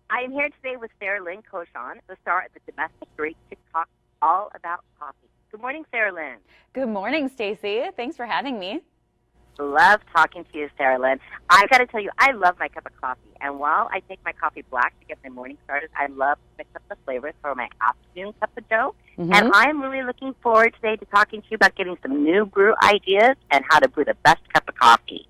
I am here today with Sara Lynn Cauchon, the star of the Domestic Geek, to talk all about coffee. Good morning, Sara Lynn. Good morning, Stacey. Thanks for having me. Love talking to you, Sara Lynn. I got to tell you, I love my cup of coffee. And while I take my coffee black to get my morning started, I love to mix up the flavors for my afternoon cup of joe. Mm-hmm. And I'm really looking forward today to talking to you about getting some new brew ideas and how to brew the best cup of coffee.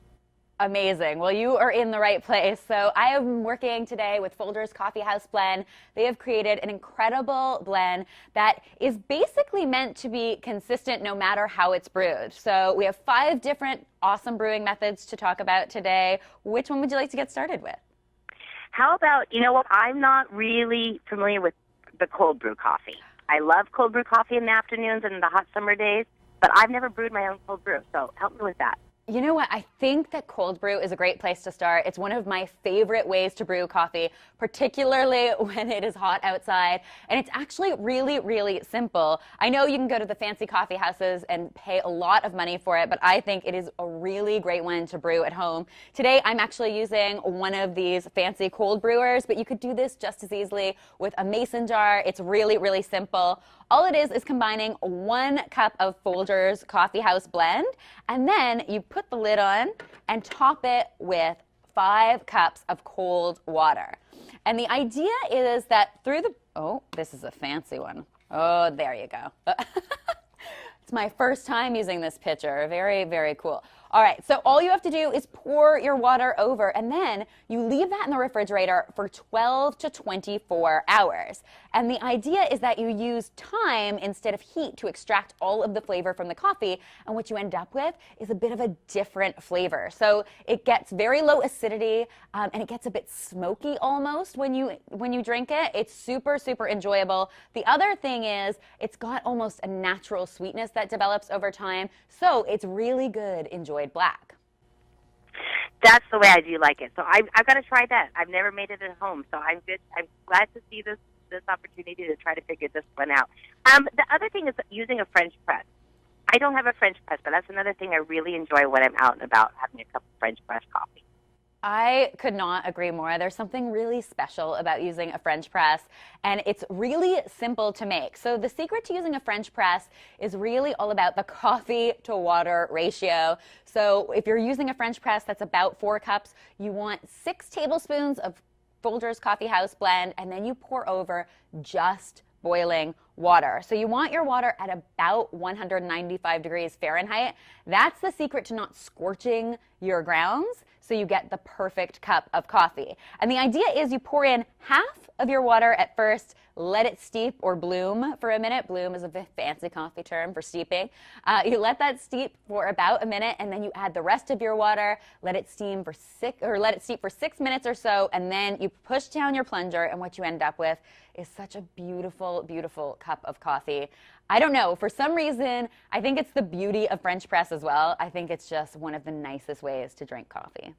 Amazing. Well, you are in the right place. So I am working today with Folgers Coffee House Blend. They have created an incredible blend that is basically meant to be consistent no matter how it's brewed. So we have 5 different awesome brewing methods to talk about today. Which one would you like to get started with? How about, you know what, I'm not really familiar with the cold brew coffee. I love cold brew coffee in the afternoons and in the hot summer days, but I've never brewed my own cold brew, so help me with that. You know what? I think that cold brew is a great place to start. It's one of my favorite ways to brew coffee, particularly when it is hot outside. And it's actually really, really simple. I know you can go to the fancy coffee houses and pay a lot of money for it, but I think it is a really great one to brew at home. Today, I'm actually using one of these fancy cold brewers, but you could do this just as easily with a mason jar. It's really, really simple. All it is combining 1 cup of Folgers Coffee House Blend, and then you put the lid on and top it with 5 cups of cold water. And the idea is that oh, this is a fancy one. Oh, there you go. It's my first time using this pitcher. Very, very cool. All right, so all you have to do is pour your water over, and then you leave that in the refrigerator for 12 to 24 hours. And the idea is that you use time instead of heat to extract all of the flavor from the coffee, and what you end up with is a bit of a different flavor. So it gets very low acidity, and it gets a bit smoky almost when you drink it. It's super, super enjoyable. The other thing is it's got almost a natural sweetness that develops over time, so it's really good enjoyed black. That's the way I do like it. So I've got to try that. I've never made it at home, so I'm glad to see this opportunity to try to figure this one out. The other thing is using a French press. I don't have a French press, but that's another thing I really enjoy when I'm out and about, having a cup of French press coffee. I could not agree more. There's something really special about using a French press, and it's really simple to make. So the secret to using a French press is really all about the coffee to water ratio. So if you're using a French press that's about 4 cups, you want 6 tablespoons of Folgers Coffee House Blend, and then you pour over just boiling water. So you want your water at about 195 degrees Fahrenheit. That's the secret to not scorching your grounds, so you get the perfect cup of coffee. And the idea is you pour in half of your water at first, let it steep or bloom for a minute. Bloom is a fancy coffee term for steeping. You let that steep for about a minute, and then you add the rest of your water, let it steep for 6 minutes or so, and then you push down your plunger, and what you end up with is such a beautiful, beautiful cup of coffee. I don't know, for some reason, I think it's the beauty of French press as well. I think it's just one of the nicest ways to drink coffee.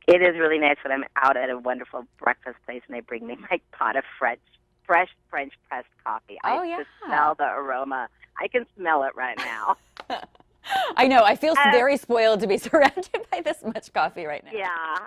It is really nice when I'm out at a wonderful breakfast place and they bring me my pot of fresh French pressed coffee. Oh, I just smell the aroma. I can smell it right now. I know. I feel very spoiled to be surrounded by this much coffee right now. Yeah.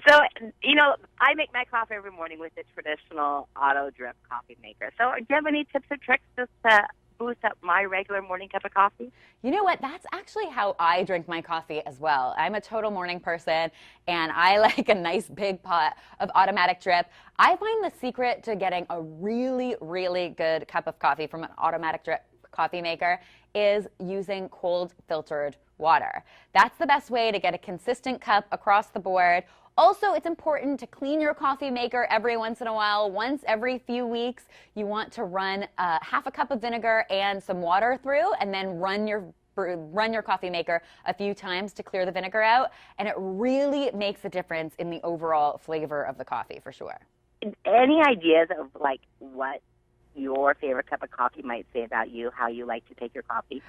So, you know, I make my coffee every morning with a traditional auto drip coffee maker. So do you have any tips or tricks just to boost up my regular morning cup of coffee? You know what? That's actually how I drink my coffee as well. I'm a total morning person, and I like a nice big pot of automatic drip. I find the secret to getting a really, really good cup of coffee from an automatic drip coffee maker is using cold filtered water. That's the best way to get a consistent cup across the board. Also, it's important to clean your coffee maker every once in a while. Once every few weeks, you want to run half a cup of vinegar and some water through, and then run your coffee maker a few times to clear the vinegar out, and it really makes a difference in the overall flavor of the coffee for sure. Any ideas of like what your favorite cup of coffee might say about you, how you like to take your coffee?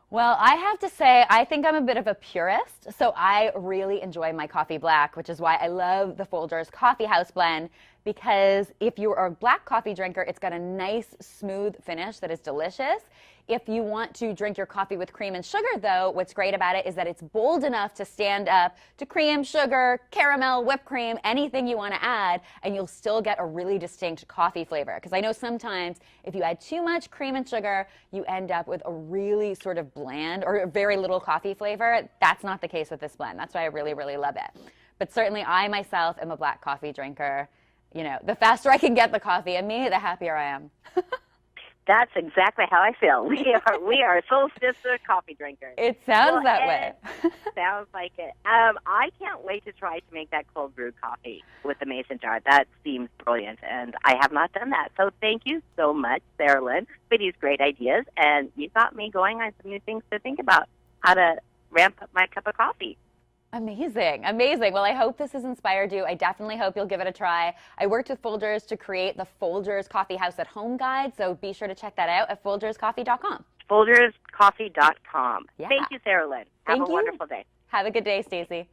Well, I have to say, I think I'm a bit of a purist, so I really enjoy my coffee black, which is why I love the Folgers Coffee House Blend. because if you are a black coffee drinker, it's got a nice, smooth finish that is delicious. If you want to drink your coffee with cream and sugar, though, what's great about it is that it's bold enough to stand up to cream, sugar, caramel, whipped cream, anything you want to add, and you'll still get a really distinct coffee flavor. Because I know sometimes if you add too much cream and sugar, you end up with a really sort of bland or very little coffee flavor. That's not the case with this blend. That's why I really, really love it. But certainly I myself am a black coffee drinker. You know, the faster I can get the coffee in me, the happier I am. That's exactly how I feel. We are soul sister coffee drinkers. It sounds that way. Sounds like it. I can't wait to try to make that cold brew coffee with the mason jar. That seems brilliant, and I have not done that. So thank you so much, Sara Lynn, for these great ideas, and you got me going on some new things to think about, how to ramp up my cup of coffee. Amazing, amazing. Well, I hope this has inspired you. I definitely hope you'll give it a try. I worked with Folgers to create the Folgers Coffee House at Home guide, so be sure to check that out at folgerscoffee.com. Folgerscoffee.com. Yeah. Thank you, Sara Lynn. Have a wonderful day. Have a good day, Stacey.